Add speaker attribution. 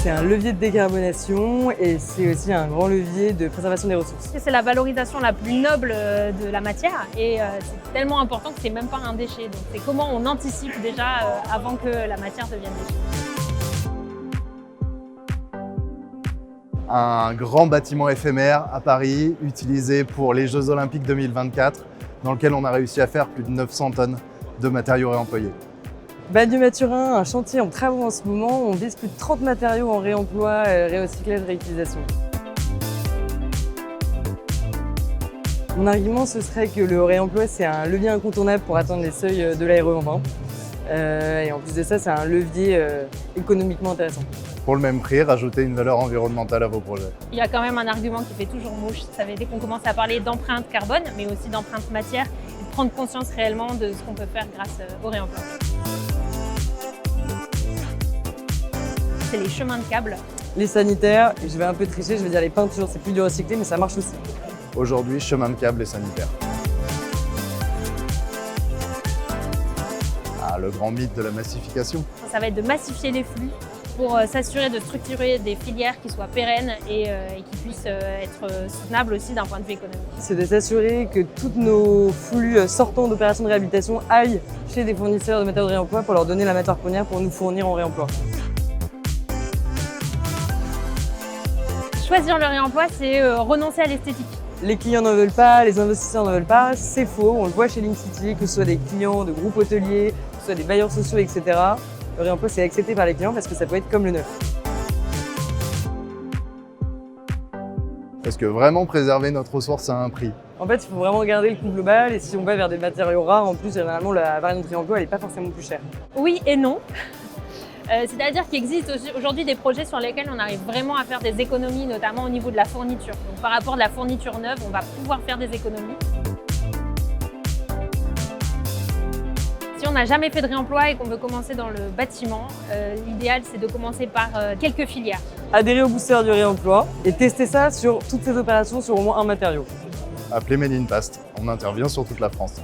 Speaker 1: C'est un levier de décarbonation et c'est aussi un grand levier de préservation des ressources.
Speaker 2: C'est la valorisation la plus noble de la matière et c'est tellement important que c'est même pas un déchet. Donc c'est comment on anticipe déjà avant que la matière devienne déchet.
Speaker 3: Un grand bâtiment éphémère à Paris, utilisé pour les Jeux Olympiques 2024, dans lequel on a réussi à faire plus de 900 tonnes de matériaux réemployés.
Speaker 1: Bagneux-Mathurin, un chantier en travaux en ce moment, on vise plus de 30 matériaux en réemploi, rérecyclage, réutilisation. Mon argument, ce serait que le réemploi, c'est un levier incontournable pour atteindre les seuils de l'ARE en 20. Et en plus de ça, c'est un levier économiquement intéressant.
Speaker 3: Pour le même prix, rajouter une valeur environnementale à vos projets.
Speaker 2: Il y a quand même un argument qui fait toujours mouche, ça veut dire qu'on commence à parler d'empreinte carbone, mais aussi d'empreinte matière, et de prendre conscience réellement de ce qu'on peut faire grâce au réemploi. C'est les chemins de câble.
Speaker 1: Les sanitaires, je vais un peu tricher, je vais dire les peintures, c'est plus du recyclé, mais ça marche aussi.
Speaker 3: Aujourd'hui, chemin de câble et sanitaire. Ah, le grand mythe de la massification.
Speaker 2: Ça va être de massifier les flux pour s'assurer de structurer des filières qui soient pérennes et qui puissent être soutenables aussi d'un point de vue économique.
Speaker 1: C'est de s'assurer que tous nos flux sortants d'opérations de réhabilitation aillent chez des fournisseurs de matériaux de réemploi pour leur donner la matière première pour nous fournir en réemploi.
Speaker 2: Choisir le réemploi, c'est renoncer à l'esthétique.
Speaker 1: Les clients n'en veulent pas, les investisseurs n'en veulent pas, c'est faux. On le voit chez Link City, que ce soit des clients de groupes hôteliers, que ce soit des bailleurs sociaux, etc. Le réemploi, c'est accepté par les clients parce que ça peut être comme le neuf.
Speaker 3: Parce que vraiment préserver notre ressource a un prix.
Speaker 1: En fait, il faut vraiment regarder le coût global et si on va vers des matériaux rares, en plus, généralement, la variante de réemploi, elle n'est pas forcément plus chère.
Speaker 2: Oui et non. C'est-à-dire qu'il existe aujourd'hui des projets sur lesquels on arrive vraiment à faire des économies, notamment au niveau de la fourniture. Donc, par rapport à la fourniture neuve, on va pouvoir faire des économies. Si on n'a jamais fait de réemploi et qu'on veut commencer dans le bâtiment, l'idéal c'est de commencer par quelques filières.
Speaker 1: Adhérer au booster du réemploi et tester ça sur toutes ces opérations sur au moins un matériau.
Speaker 3: Appelez Made in Past, on intervient sur toute la France.